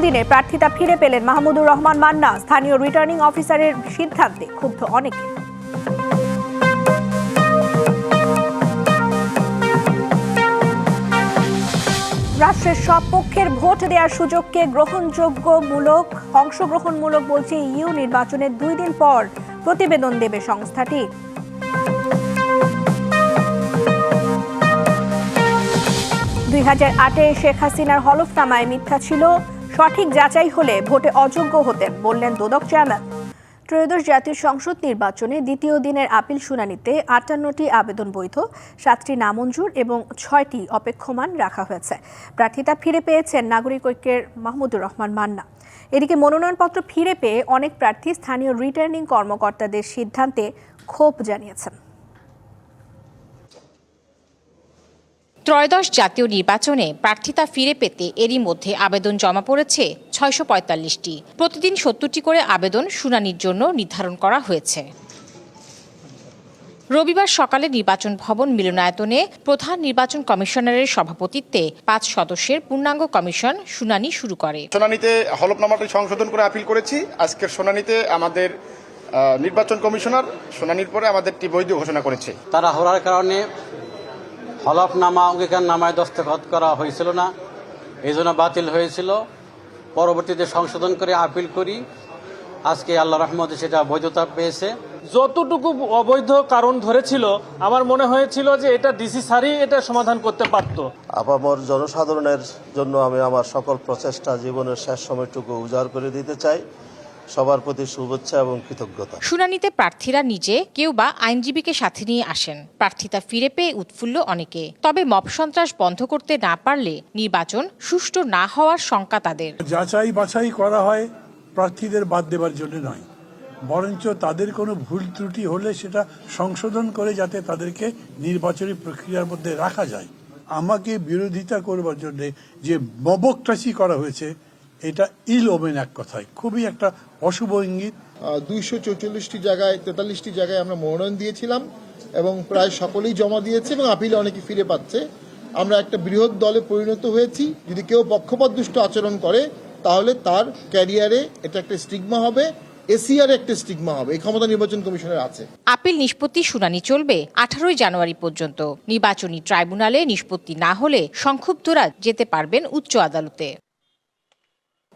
দিনে প্রার্থিতা ফিরে পেলেন মাহমুদুর রহমান মান্না। স্থানীয় রিটার্নিং অফিসারের সিদ্ধান্তে ক্ষুব্ধ অনেকে। রাষ্ট্রের সব পক্ষের ভোট দেওয়ার সুযোগকে অংশগ্রহণমূলক বলছে ইউ। নির্বাচনের 2 দিন পর প্রতিবেদন দেবে সংস্থাটি। 2008-এ শেখ হাসিনার হলফনামায় মিথ্যা ছিল, সঠিক যাচাই হলে ভোটে অযোগ্য হতেন, বললেন দুদক চেয়ারম্যান। ত্রয়োদশ জাতীয় সংসদ নির্বাচনে দ্বিতীয় দিনের আপিল শুনানিতে 58টি আবেদন বৈধ, 7টি নামঞ্জুর এবং 6টি অপেক্ষমান রাখা হয়েছে। প্রার্থিতা ফিরে পেয়েছেন নাগরিক ঐক্যের মাহমুদুর রহমান মান্না। এদিকে মনোনয়নপত্র ফিরে পেয়ে অনেক প্রার্থী স্থানীয় রিটার্নিং কর্মকর্তাদের সিদ্ধান্তে ক্ষোভ জানিয়েছেন। ত্রয়োদশ জাতীয় নির্বাচনে প্রার্থিতা ফিরে পেতে এরই মধ্যে আবেদন জমা পড়েছে 645টি। প্রতিদিন 70টি করে আবেদন শুনানির জন্য নির্ধারণ করা হয়েছে। রবিবার সকালে নির্বাচন ভবন মিলনায়তনে প্রধান নির্বাচন কমিশনারের সভাপতিত্বে 5 সদস্যের পূর্ণাঙ্গ কমিশন শুনানি শুরু করে। শুনানিতে হলফনামাটি সংশোধন করে আপিল করেছি। আজকের শুনানিতে আমাদের নির্বাচন কমিশনার শুনানির পরে আমাদেরটি বৈধ ঘোষণা করেছে। তারা হওয়ার কারণে হলফনামা অঙ্গীকারনামায় দস্তখত করা হয়েছিল না, এই জন্য বাতিল হয়েছিল। পরবর্তীতে সংশোধন করে আপিল করি, আজকে আল্লাহ রহমতে সেটা বৈধতা পেয়েছে। যতটুকু অবৈধ কারণ ধরেছিল আমার মনে হয়েছিল যে এটা ডিসি স্যারই এটা সমাধান করতে পারত। আপামর জনসাধারণের জন্য আমি আমার সকল প্রচেষ্টা জীবনের শেষ সময়টুকু উজাড় করে দিতে চাই। সবার প্রতি শুভেচ্ছা এবং কৃতজ্ঞতা। শুনানিতে প্রার্থীরা নিজে কেউ বা আইনজীবীকে সাথে নিয়ে আসেন। প্রার্থিতা ফিরে পেয়ে উৎফুল্ল অনেকে। তবে মব সন্ত্রাস বন্ধ করতে না পারলে নির্বাচন সুষ্ঠু না হওয়ার শঙ্কা তাদের। যাচাই বাছাই করা হয় প্রার্থীদের বাদ দেবার জন্য নয়, বরঞ্চ তাদের কোনো ভুল ত্রুটি হলে সেটা সংশোধন করে যাতে তাদেরকে নির্বাচনী প্রক্রিয়ার মধ্যে রাখা যায়। আমাকে বিরোধিতা করবার জন্য যে মবক্রাসি করা হয়েছে, এটা ইল ওমেন এক কথায় খুবই একটা অশুভ ইঙ্গিত। 244টি জায়গায় 43টি জায়গায় আমরা মনোনয়ন দিয়েছিলাম এবং প্রায় সকলেই জমা দিয়েছে এবং আপিলে অনেকে ফিরে পাচ্ছে। আমরা একটা বৃহৎ দলে পরিণত হয়েছি। যদি কেউ পক্ষপাতদুষ্ট আচরণ করে তাহলে তার ক্যারিয়ারে এটা একটা স্টিগমা হবে, এসিআর একটা স্টিগমা হবে। এই ক্ষমতা নির্বাচন কমিশনের আছে। আপিল নিষ্পত্তি শুনানি চলবে 18 জানুয়ারি পর্যন্ত। নির্বাচনী ট্রাইব্যুনালে নিষ্পত্তি না হলে সংক্ষুব্ধরা যেতে পারবেন উচ্চ আদালতে।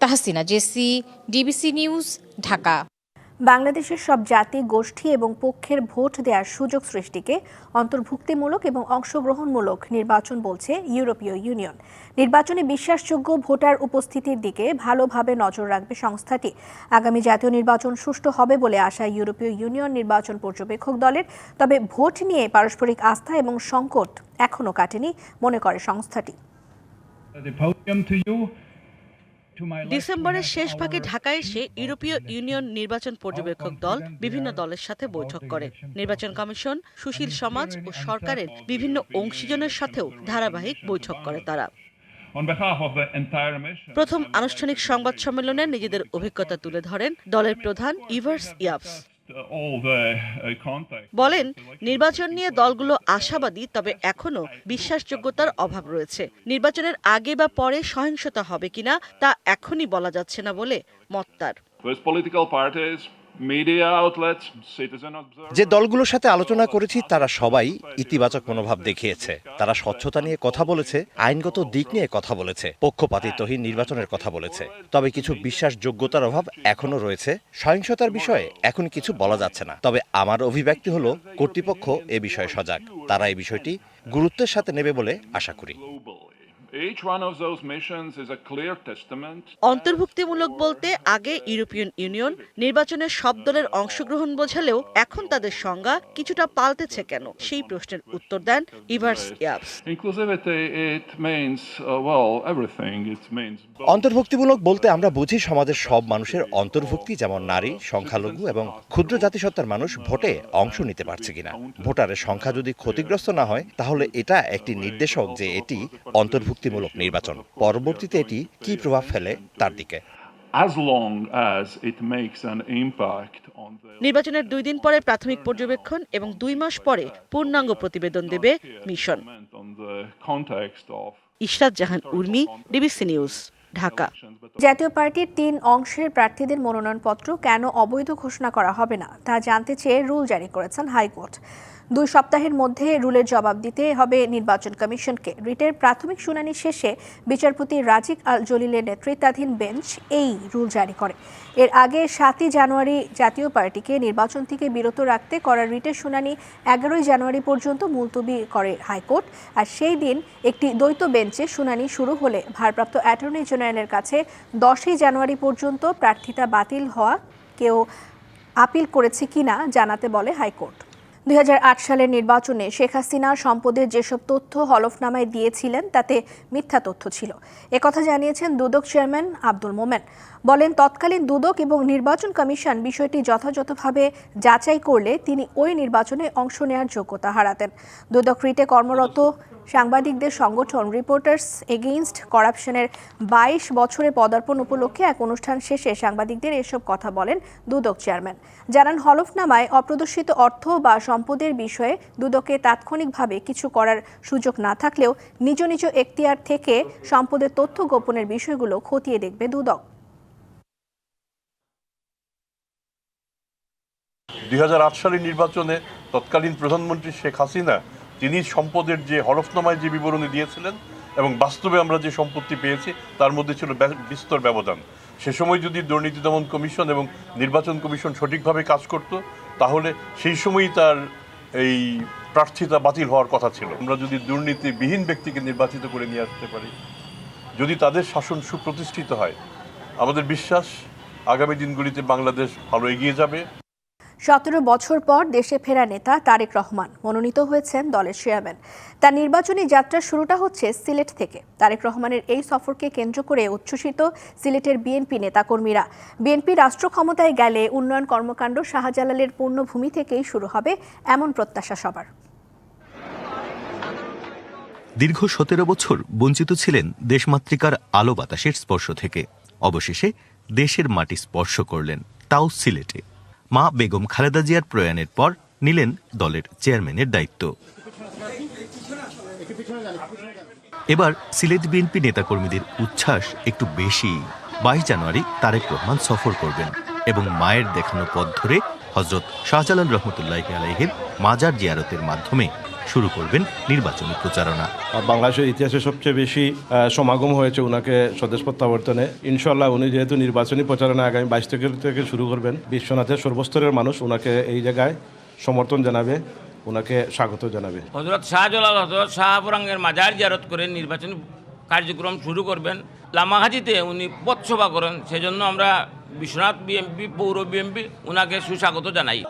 Tahsina Jesi, DBC news, Dhaka. বাংলাদেশের সব জাতি, গোষ্ঠী এবং পক্ষের ভোট দেওয়ার সুযোগ সৃষ্টিকে অন্তর্ভুক্তিমূলক এবং অংশগ্রহণমূলক নির্বাচন বলছে ইউরোপীয় ইউনিয়ন। নির্বাচনে বিশ্বাসযোগ্য ভোটার উপস্থিতির দিকে ভালোভাবে নজর রাখবে সংস্থাটি। আগামী জাতীয় নির্বাচন সুষ্ঠু হবে বলে আশা ইউরোপীয় ইউনিয়ন নির্বাচন পর্যবেক্ষক দলের। তবে ভোট নিয়ে পারস্পরিক আস্থা এবং সংকট এখনো কাটেনি মনে করে সংস্থাটি। ডিসেম্বরের শেষ ভাগে ঢাকায় এসে ইউরোপীয় ইউনিয়ন নির্বাচন পর্যবেক্ষক দল বিভিন্ন দলের সাথে বৈঠক করে। নির্বাচন কমিশন, সুশীল সমাজ ও সরকারের বিভিন্ন অংশীজনের সাথেও ধারাবাহিক বৈঠক করে তারা। প্রথম আনুষ্ঠানিক সংবাদ সম্মেলনে নিজেদের অভিজ্ঞতা তুলে ধরেন দলের প্রধান ইভার্স ইয়াপস। বলেন, নির্বাচন নিয়ে দলগুলো আশাবাদী, তবে এখনো বিশ্বাসযোগ্যতার অভাব রয়েছে। নির্বাচনের আগে বা পরে সহিংসতা হবে কিনা তা এখনই বলা যাচ্ছে না বলে মত তার। যে দলগুলোর সাথে আলোচনা করেছি তারা সবাই ইতিবাচক মনোভাব দেখিয়েছে। তারা স্বচ্ছতা নিয়ে কথা বলেছে, আইনগত দিক নিয়ে কথা বলেছে, পক্ষপাতিত্বহীন নির্বাচনের কথা বলেছে। তবে কিছু বিশ্বাসযোগ্যতার অভাব এখনো রয়েছে। সহিংসতার বিষয়ে এখন কিছু বলা যাচ্ছে না। তবে আমার অভিব্যক্তি হলো, কর্তৃপক্ষ এ বিষয়ে সজাগ। তারা এই বিষয়টি গুরুত্বের সাথে নেবে বলে আশা করি। অন্তর্ভুক্তিমূলক বলতে আগে ইউরোপিয়ান ইউনিয়ন নির্বাচনের সব দলের অংশগ্রহণ বোঝালেও এখন তাদের সংজ্ঞা কিছুটা পাল্টেছে কেন, সেই প্রশ্নের উত্তর দেন ইভার্স ইয়াপস। অন্তর্ভুক্তিমূলক বলতে আমরা বুঝি সমাজের সব মানুষের অন্তর্ভুক্তি, যেমন নারী, সংখ্যালঘু এবং ক্ষুদ্র জাতিসত্তার মানুষ ভোটে অংশ নিতে পারছে কিনা। ভোটারের সংখ্যা যদি ক্ষতিগ্রস্ত না হয় তাহলে এটা একটি নির্দেশক যে এটি অন্তর্ভুক্তিমূলক নির্বাচন। পরবর্তীতে এটি কি প্রভাব ফেলে তার দিকে। নির্বাচনের 2 দিন পরে প্রাথমিক পর্যবেক্ষণ এবং 2 মাস পরে পূর্ণাঙ্গ প্রতিবেদন দেবে মিশন। ইশরাত জাহান উর্মি, ডিবিসি নিউজ, ঢাকা। জাতীয় পার্টির 3 অংশের প্রার্থীদের মনোনয়নপত্র কেন অবৈধ ঘোষণা করা হবে না তা জানতে চেয়ে রুল জারি করেছেন হাইকোর্ট। 2 সপ্তাহের মধ্যে রুলের জবাব দিতে হবে নির্বাচন কমিশনকে। রিটের প্রাথমিক শুনানি শেষে বিচারপতি রাজিক আল জলিলের নেতৃত্বাধীন বেঞ্চ এই রুল জারি করে। এর আগে 7 জানুয়ারি জাতীয় পার্টিকে নির্বাচন থেকে বিরত রাখতে করা রিটের শুনানি 11 জানুয়ারি পর্যন্ত মুলতবি করে হাইকোর্ট। আর সেই দিন একটি দ্বৈত বেঞ্চে শুনানি শুরু হলে ভারপ্রাপ্ত অ্যাটর্নি জেনারেলের কাছে 10 জানুয়ারি পর্যন্ত প্রার্থিতা বাতিল হওয়া কেউ আপিল করেছে কিনা জানাতে বলে হাইকোর্ট। 2008 সালের নির্বাচনে শেখ হাসিনা সম্পদের যেসব তথ্য হলফনামায় দিয়েছিলেন তাতে মিথ্যা তথ্য ছিল, একথা জানিয়েছেন দুদক চেয়ারম্যান আব্দুল মোমেন। বলেন, তৎকালীন দুদক এবং নির্বাচন কমিশন বিষয়টি যথাযথভাবে যাচাই করলে তিনি ওই নির্বাচনে অংশ নেওয়ার যোগ্যতা হারাতেন। দুদক রিটে কর্মরত সাংবাদিকদের সংগঠন রিপোর্টার্স এগেইনস্ট করাপশনের 22 বছরে পদার্পণ উপলক্ষে এক অনুষ্ঠান শেষে সাংবাদিকদের এসব কথা বলেন দুদক চেয়ারম্যান। জানান, হলফনামায় অপ্রদর্শিত অর্থ বা সম্পদের বিষয়ে দুদকে তাৎক্ষণিকভাবে কিছু করার সুযোগ না থাকলেও নিজ নিজ এখতিয়ার থেকে সম্পদের তথ্য গোপনের বিষয়গুলো খতিয়ে দেখবে দুদক। 2008 সালের নির্বাচনে তৎকালীন প্রধানমন্ত্রী শেখ হাসিনা তিনি সম্পদের যে হলফনামায় যে বিবরণী দিয়েছিলেন এবং বাস্তবে আমরা যে সম্পত্তি পেয়েছি তার মধ্যে ছিল বিস্তর ব্যবধান। সে সময় যদি দুর্নীতি দমন কমিশন এবং নির্বাচন কমিশন সঠিকভাবে কাজ করত তাহলে সেই সময়ই তার এই প্রার্থিতা বাতিল হওয়ার কথা ছিল। আমরা যদি দুর্নীতিবিহীন ব্যক্তিকে নির্বাচিত করে নিয়ে আসতে পারি, যদি তাদের শাসন সুপ্রতিষ্ঠিত হয়, আমাদের বিশ্বাস আগামী দিনগুলিতে বাংলাদেশ ভালো এগিয়ে যাবে। 17 বছর পর দেশে ফেরা নেতা তারেক রহমান মনোনীত হয়েছেন দলের চেয়ারম্যান। তার নির্বাচনী যাত্রার শুরুটা হচ্ছে সিলেট থেকে। তারেক রহমানের এই সফরকে কেন্দ্র করে উচ্ছ্বসিত সিলেটের বিএনপি নেতাকর্মীরা। বিএনপি রাষ্ট্র ক্ষমতায় গেলে উন্নয়ন কর্মকাণ্ড শাহজালালের পূর্ণভূমি থেকেই শুরু হবে, এমন প্রত্যাশা সবার। দীর্ঘ 17 বছর বঞ্চিত ছিলেন দেশমাতৃকার আলো বাতাসের স্পর্শ থেকে। অবশেষে দেশের মাটি স্পর্শ করলেন, তাও সিলেটে। মা বেগম খালেদা জিয়ার প্রয়াণের পর নিলেন দলের চেয়ারম্যানের দায়িত্ব। এবার সিলেট বিএনপি নেতাকর্মীদের উচ্ছ্বাস একটু বেশি। 22 জানুয়ারি তারেক রহমান সফর করবেন এবং মায়ের দেখানো পথ ধরে হযরত শাহজালাল রহমতুল্লাহি আলাইহির মাজার জিয়ারতের মাধ্যমে শুরু করবেন নির্বাচনী প্রচারণা। বাংলাদেশের ইতিহাসে সবচেয়ে বেশি সমাগম হয়েছে ওনাকে স্বদেশ প্রত্যাবর্তনে। ইনশাল্লাহ উনি যেহেতু নির্বাচনী প্রচারণা আগামী 22 থেকে শুরু করবেন, বিশ্বনাথের সর্বস্তরের মানুষ ওনাকে এই জায়গায় সমর্থন জানাবে, ওনাকে স্বাগত জানাবে। হযরত শাহজালাল হযরত শাহপুরাঙ্গের মাজার জিয়ারত করে নির্বাচনী কার্যক্রম শুরু করবেন। লামাহাজিতে উনি পথসভা করেন, সেজন্য আমরা বিশ্বনাথ বিএমপি পৌর বিএমপি ওনাকে সুস্বাগত জানাই।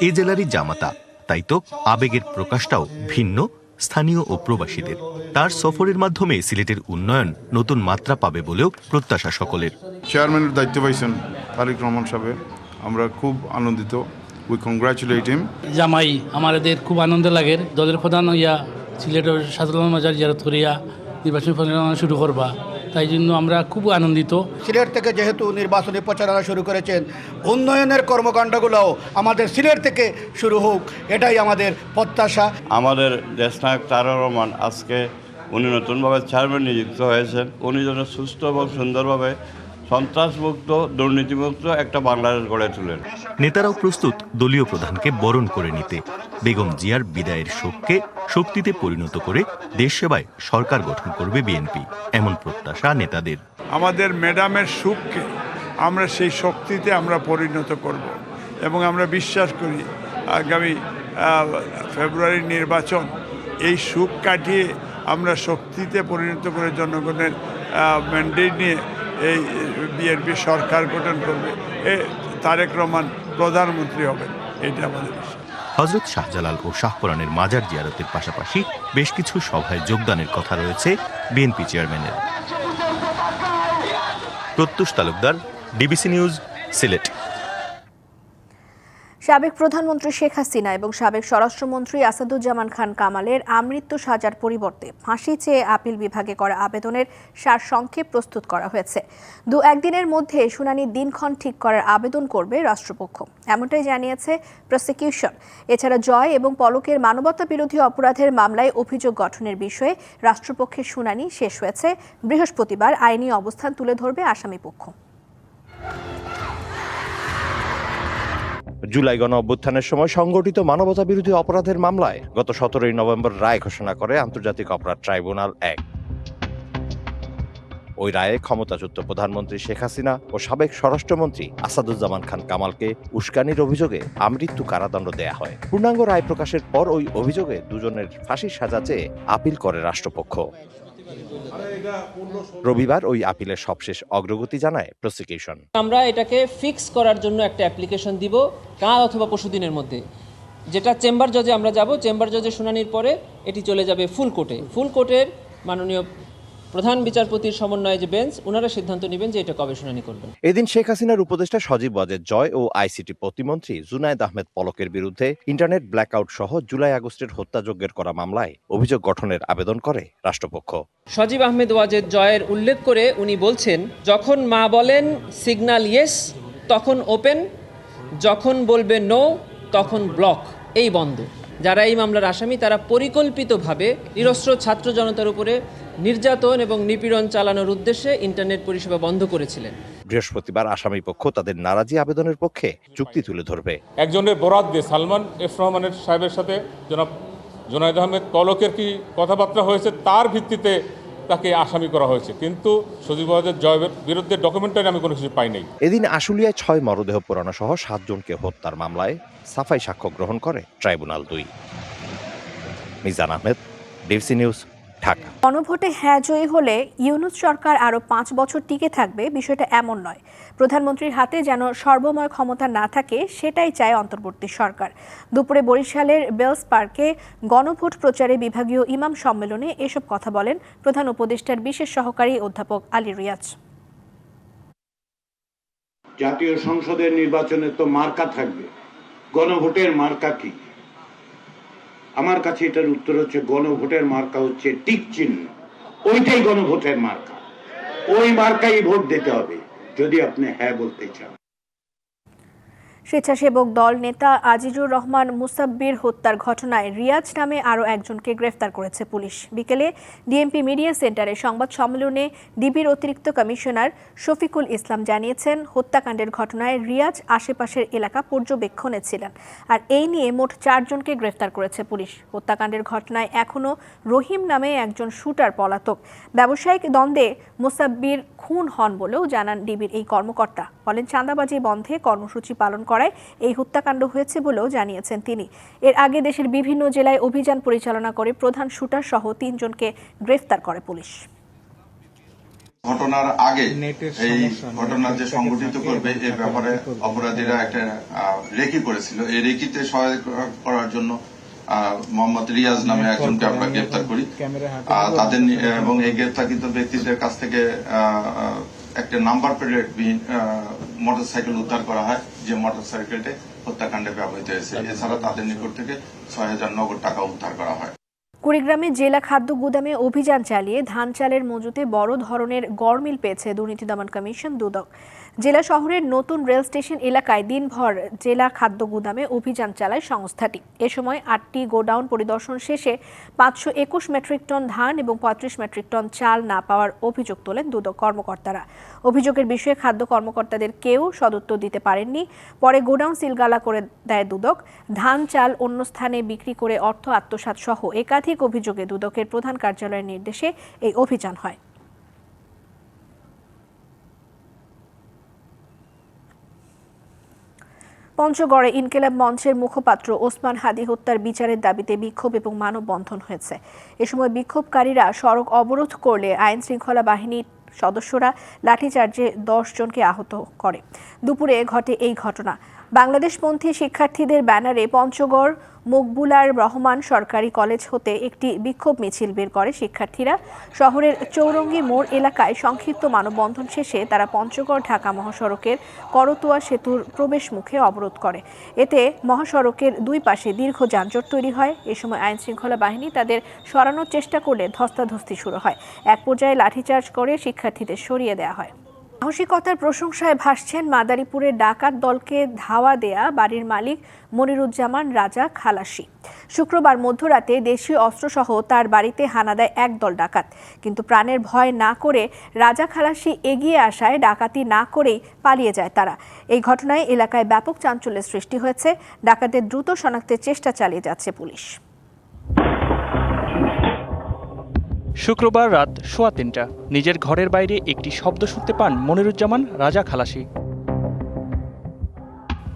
এই জেলারই জামাতা, তাই তো আবেগের প্রকাশটাও ভিন্ন স্থানীয় ও প্রবাসীদের। তার সফরের মাধ্যমে সিলেটের উন্নয়ন নতুন মাত্রা পাবে বলেও প্রত্যাশা সকলের। চেয়ারম্যানের দায়িত্ব পাইছেন তারেক রহমান সাহেব, আমরা খুব আনন্দিত। উই কংগ্রাচুলেট হিম। জামাই আমাদের খুব আনন্দ লাগে, দলের প্রধান হইয়া সিলেটের শাহজালাল মাজার জিয়ারত করিয়া নির্বাচনী প্রচারণা শুরু করবা, তাই জন্য আমরা খুব আনন্দিত। সিলেট থেকে যেহেতু নির্বাচনী প্রচারণা শুরু করেছেন, উন্নয়নের কর্মকাণ্ডগুলোও আমাদের সিলেট থেকে শুরু হোক, এটাই আমাদের প্রত্যাশা। আমাদের দেশনায়ক তারেক রহমান আজকে উনি নতুনভাবে চেয়ারম্যান নিযুক্ত হয়েছেন। উনি যেন সুস্থ এবং সুন্দরভাবে সন্ত্রাসমুক্ত দুর্নীতিমুক্ত একটা বাংলাদেশ গড়ে তোলেন। নেতারাও প্রস্তুত দলীয় প্রধানকে বরণ করে নিতে। বেগম জিয়ার বিদায়ের শোককে শক্তিতে পরিণত করে দেশ সেবায় সরকার গঠন করবে বিএনপি, এমন প্রত্যাশা নেতাদের। আমাদের ম্যাডামের সুখকে আমরা সেই শক্তিতে আমরা পরিণত করব এবং আমরা বিশ্বাস করি আগামী ফেব্রুয়ারির নির্বাচন এই সুখ কাটিয়ে আমরা শক্তিতে পরিণত করে জনগণের ম্যান্ডেট নিয়ে এই বিএনপি সরকার গঠন করবে, তারেক রহমান প্রধানমন্ত্রী হবেন, এটা আমাদের বিশ্বাস। হযরত শাহজালাল ও শাহপুরানের মাজার জিয়ারতের পাশাপাশি বেশ কিছু সভায় যোগদানের কথা রয়েছে বিএনপি চেয়ারম্যানের। প্রত্যুষ তালুকদার, ডিবিসি নিউজ, সিলেট। সাবেক প্রধানমন্ত্রী শেখ হাসিনা এবং সাবেক স্বরাষ্ট্রমন্ত্রী আসাদুজ্জামান খান কামালের আমৃত্যু সাজার পরিবর্তে ফাঁসি চেয়ে আপিল বিভাগে করা আবেদনের সারসংক্ষেপ প্রস্তুত করা হয়েছে। 2-1 দিনের মধ্যে শুনানির দিনক্ষণ ঠিক করার আবেদন করবে রাষ্ট্রপক্ষ, এমনটাই জানিয়েছে প্রসিকিউশন। এছাড়া জয় এবং পলকের মানবতা বিরোধী অপরাধের মামলায় অভিযোগ গঠনের বিষয়ে রাষ্ট্রপক্ষের শুনানি শেষ হয়েছে। বৃহস্পতিবার আইনি অবস্থান তুলে ধরবে আসামিপক্ষ। জুলাই গণ অভ্যুত্থানের সময় সংগঠিত মানবতা বিরোধী অপরাধের মামলায় গত 17 নভেম্বর রায় ঘোষণা করে আন্তর্জাতিক অপরাধ ট্রাইব্যুনাল 1। ওই রায়ে ক্ষমতাচ্যুত প্রধানমন্ত্রী শেখ হাসিনা ও সাবেক স্বরাষ্ট্রমন্ত্রী আসাদুজ্জামান খান কামালকে উস্কানির অভিযোগে আমৃত্যু কারাদণ্ড দেয়া হয়। পূর্ণাঙ্গ রায় প্রকাশের পর ওই অভিযোগে দুজনের ফাঁসির সাজা চেয়ে আপিল করে রাষ্ট্রপক্ষ। রবিবার ওই আপিলের সবশেষ অগ্রগতি জানায় প্রসিকিউশন। আমরা এটাকে ফিক্স করার জন্য একটা অ্যাপ্লিকেশন দিব কাল অথবা পরশুদিনের মধ্যে, যেটা চেম্বার জজে আমরা যাব। চেম্বার জজে শুনানির পরে এটি চলে যাবে ফুল কোর্টে। ফুল কোর্টের মাননীয় প্রধান বিচারপতির সমন্বয়ে যে বেঞ্চ, ওনারা সিদ্ধান্ত নেবেন যে এটা কবে শুনানি করবেন। এদিন শেখ হাসিনার উপদেষ্টা সজীব ওয়াজেদ জয় ও আইসিটি প্রতিমন্ত্রী জুনায়েদ আহমেদ পলকের বিরুদ্ধে ইন্টারনেট ব্ল্যাকআউট সহ জুলাই আগস্টের হত্যাযজ্ঞের করা মামলায় অভিযোগ গঠনের আবেদন করে রাষ্ট্রপক্ষ। সজীব আহমেদ ওয়াজেদ জয়ের উল্লেখ করে উনি বলছেন, যখন মা বলেন সিগন্যাল ইয়েস তখন ওপেন, যখন বলবে নো তখন ব্লক, এই বন্ধ। যারা এই মামলার আসামি তারা পরিকল্পিতভাবে নিরস্ত্র ছাত্র জনতার উপরে নির্যাতন এবং নিপীড়ন চালানোর উদ্দেশ্যে ইন্টারনেট পরিষেবা বন্ধ করেছিলেন। বৃহস্পতিবার আসামি পক্ষ তাদের নারাজি আবেদনের পক্ষে যুক্তি তুলে ধরবে। একজনের বরাত দিয়ে সালমান এফ রহমানের সাহেবের সাথে জনাব জুনায়েদ আহমেদ পলকের কি কথাবার্তা হয়েছে তার ভিত্তিতে তাকে আসামি করা হয়েছে, কিন্তু সজীব ওয়াজেদ জয়ের বিরুদ্ধে ডকুমেন্টারি আমি কোনো কিছু পাই নাই। এদিন আশুলিয়ায় 6 মরদেহ পোড়ানো সহ 7 জনকে হত্যার মামলায় সাফাই সাক্ষ্য গ্রহণ করে tribunal 2। Mizan Ahmed, DBC news, Dhaka. গণভোটে হ্যাঁ জয়ী হলে ইউনূস সরকার আরও 5 বছর টিকে থাকবে, বিষয়টা এমন নয়। প্রধানমন্ত্রীর হাতে যেন সর্বময় ক্ষমতা না থাকে, সেটাই চায় অন্তর্বর্তী সরকার। দুপুরে বরিশালের বেলস পার্কে গণভোট প্রচারে বিভাগীয় ইমাম সম্মেলনে এসব কথা বলেন প্রধান উপদেষ্টার বিশেষ সহকারী অধ্যাপক আলী রিয়াজ। জাতীয় সংসদের নির্বাচনে তো মার্কা থাকবে, গণভোটের মার্কা কি? আমার কাছে এটার উত্তর হচ্ছে গণভোটের মার্কা হচ্ছে টিক চিহ্ন। ওইটাই গণভোটের মার্কা, ওই মার্কাই ভোট দিতে হবে যদি আপনি হ্যাঁ বলতে চান। স্বেচ্ছাসেবক দল নেতা আজিজুর রহমান মুসাব্বির হত্যার ঘটনায় রিয়াজ নামে আরও একজনকে গ্রেফতার করেছে পুলিশ। বিকেলে ডিএমপি মিডিয়া সেন্টারে সংবাদ সম্মেলনে ডিবির অতিরিক্ত কমিশনার শফিকুল ইসলাম জানিয়েছেন, হত্যাকাণ্ডের ঘটনায় রিয়াজ আশেপাশের এলাকা পর্যবেক্ষণে ছিলেন। আর এই নিয়ে মোট 4 জনকে গ্রেফতার করেছে পুলিশ। হত্যাকাণ্ডের ঘটনায় এখনও রহিম নামে একজন শুটার পলাতক। ব্যবসায়িক দ্বন্দ্বে মুসাব্বির খুন হন বলেও জানান ডিবির এই কর্মকর্তা। বলেন, চাঁদাবাজি বন্ধে কর্মসূচি পালন করায় এই হত্যাকাণ্ড হয়েছে বলেও জানিয়েছেন তিনি। এর আগে দেশের বিভিন্ন জেলায় অভিযান পরিচালনা করে প্রধান শুটার সহ 3 জনকে গ্রেফতার করে পুলিশ। ঘটনার আগে এই ঘটনা যে সংগঠিত করবে এ ব্যাপারে অপরাধীরা একটা রেকি করেছিল। এই রেকিতে সহায়তা করার জন্য মোহাম্মদ রিয়াজ নামে একজনকে আমরা গ্রেফতার করি। তাদের এবং এই গ্রেফতারকৃত ব্যক্তিদের কাছ থেকে একটা নাম্বার প্লেট মোটরসাইকেল উদ্ধার করা হয়, যে মোটরসাইকেলটি হত্যাকাণ্ডে ব্যবহৃত হয়েছে। এছাড়া তাদের নিকট থেকে 6,000 নগদ টাকা উদ্ধার করা হয়। কুড়িগ্রামে জেলা খাদ্য গুদামে অভিযান চালিয়ে ধান চালের মজুতে বড় ধরনের গড়মিল পেয়েছে দুর্নীতি দমন কমিশন দুদক। জেলা শহরের নতুন রেল স্টেশন এলাকায় দিনভর জেলা খাদ্য গুদামে অভিযান চালায় সংস্থাটি। এ সময় 8টি গোডাউন পরিদর্শন শেষে 521 মেট্রিক টন ধান এবং 35 মেট্রিক টন চাল না পাওয়ার অভিযোগ তোলেন দুদক কর্মকর্তারা। অভিযোগের বিষয়ে খাদ্য কর্মকর্তাদের কেউ সদুত্তর দিতে পারেননি। পরে গোডাউন সিলগালা করে দেয় দুদক। ধান চাল অন্য স্থানে বিক্রি করে অর্থ আত্মসাৎ সহ একাধিক অভিযোগে দুদকের প্রধান কার্যালয়ের নির্দেশে এই অভিযান হয়। পঞ্চগড়ে ইনকিলাব মঞ্চের মুখপাত্র ওসমান হাদি হত্যার বিচারের দাবিতে বিক্ষোভ এবং মানববন্ধন হয়েছে। এ সময় বিক্ষোভকারীরা সড়ক অবরোধ করলে আইন শৃঙ্খলা বাহিনীর সদস্যরা লাঠিচার্জে 10 জনকে আহত করে। দুপুরে ঘটে এই ঘটনা। বাংলাদেশপন্থী শিক্ষার্থীদের ব্যানারে পঞ্চগড় মকবুলার রহমান সরকারি কলেজ হতে একটি বিক্ষোভ মিছিল বের করে শিক্ষার্থীরা। শহরের চৌরঙ্গি মোড় এলাকায় সংক্ষিপ্ত মানববন্ধন শেষে তারা পঞ্চগড় ঢাকা মহাসড়কের করতোয়া সেতুর প্রবেশ মুখে অবরোধ করে। এতে মহাসড়কের দুই পাশে দীর্ঘ যানজট তৈরি হয়। এ সময় আইনশৃঙ্খলা বাহিনী তাদের সরানোর চেষ্টা করলে ধস্তাধস্তি শুরু হয়। এক পর্যায়ে লাঠিচার্জ করে শিক্ষার্থীদের সরিয়ে দেওয়া হয়। সাহসিকতার প্রশংসায় ভাসছেন মাদারীপুরের ডাকাত দলকে ধাওয়া দেয়া বাড়ির মালিক মনিরুজ্জামান রাজা খালাসি। শুক্রবার মধ্যরাতে দেশীয় অস্ত্রসহ তার বাড়িতে হানা দেয় একদল ডাকাত, কিন্তু প্রাণের ভয় না করে রাজা খালাসি এগিয়ে আসায় ডাকাতি না করেই পালিয়ে যায় তারা। এই ঘটনায় এলাকায় ব্যাপক চাঞ্চল্যের সৃষ্টি হয়েছে। ডাকাতদের দ্রুত শনাক্তের চেষ্টা চালিয়ে যাচ্ছে পুলিশ। শুক্রবার রাত 3:15 নিজের ঘরের বাইরে একটি শব্দ শুনতে পান মনিরুজ্জামান রাজা খালাসি।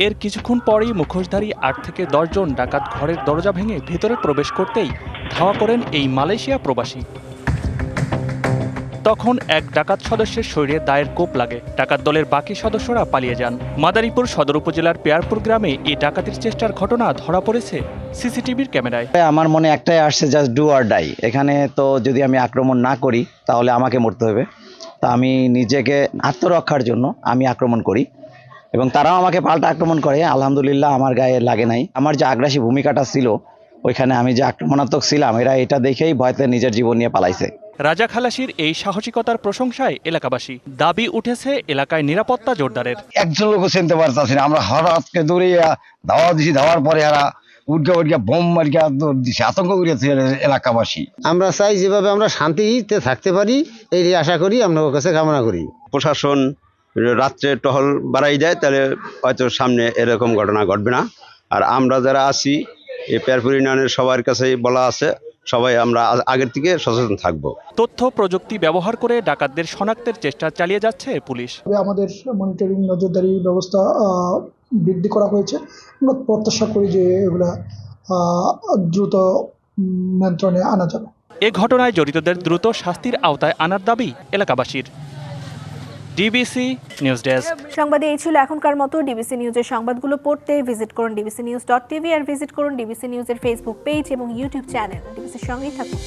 এর কিছুক্ষণ পরেই মুখোশধারী 8 থেকে 10 জন ডাকাত ঘরের দরজা ভেঙে ভেতরে প্রবেশ করতেই ধাওয়া করেন এই মালয়েশিয়া প্রবাসী। তখন এক ডাকাত সদস্যের শরীরে দায়ের কোপ লাগে। ডাকাত দলের বাকি সদস্যরা পালিয়ে যান। মাদারীপুর সদর উপজেলার পেয়ারপুর গ্রামে এই ডাকাতির চেষ্টার ঘটনা ধরা পড়েছে সিসিটিভির ক্যামেরায়। আমার মনে একটাই আসছে, জাস্ট ডু অর ডাই। এখানে তো যদি আমি আক্রমণ না করি তাহলে আমাকে মরতে হবে। তা আমি নিজেকে আত্মরক্ষার জন্য আমি আক্রমণ করি এবং তারাও আমাকে পাল্টা আক্রমণ করে। আলহামদুলিল্লাহ আমার গায়ে লাগে নাই। আমার যে আগ্রাসী ভূমিকাটা ছিল ওইখানে, আমি যে আক্রমণাত্মক ছিলাম, এরা এটা দেখেই ভয়তে নিজের জীবন নিয়ে পালাইছে। রাজা খালাসির এই সাহসিকতার প্রশংসায় এলাকাবাসী। দাবি উঠেছে এলাকায় নিরাপত্তা জোরদারের। একজন লোক চিনতে পারতেছি না, আমরা হঠাৎকে দৌড়িয়া ধাওয়া দিছি, ধাওয়ার পরে এরা উঠে বোম মারিয়া দিছে, আতঙ্ক করিয়াছে এলাকাবাসী। আমরা চাই যেভাবে আমরা শান্তিতে থাকতে পারি এই আশা করি, আমরা ওর কাছে কামনা করি। প্রশাসন রাত্রে টহল বাড়াই দেয় তাহলে হয়তো সামনে এরকম ঘটনা ঘটবে না। আর আমরা যারা আছি এই পেয়ারপুর ইউনিয়নের সবার কাছেই বলা আছে, সবাই আমরা আগের থেকে সচেতন থাকব। তথ্য প্রযুক্তি ব্যবহার করে ডাকাতদের শনাক্তের চেষ্টা চালিয়ে যাচ্ছে পুলিশ। আমাদের মনিটরিং নজরদারি ব্যবস্থা বৃদ্ধি করা হয়েছে। আমরা প্রত্যাশা করি যে এগুলা দ্রুত নিয়ন্ত্রণে আনা যাবে। এ ঘটনায় জড়িতদের দ্রুত শাস্তির আওতায় আনার দাবি এলাকাবাসীর। DBC news desk. সংবাদে এই ছিল এখনকার মতো। ডিবিসি নিউজের সংবাদগুলো পড়তে ভিজিট করুন dbcnews.tv আর ভিজিট করুন ডিবিসি নিউজের ফেসবুক পেজ এবং ইউটিউব চ্যানেল। ডিবিসির সঙ্গেই থাকুন।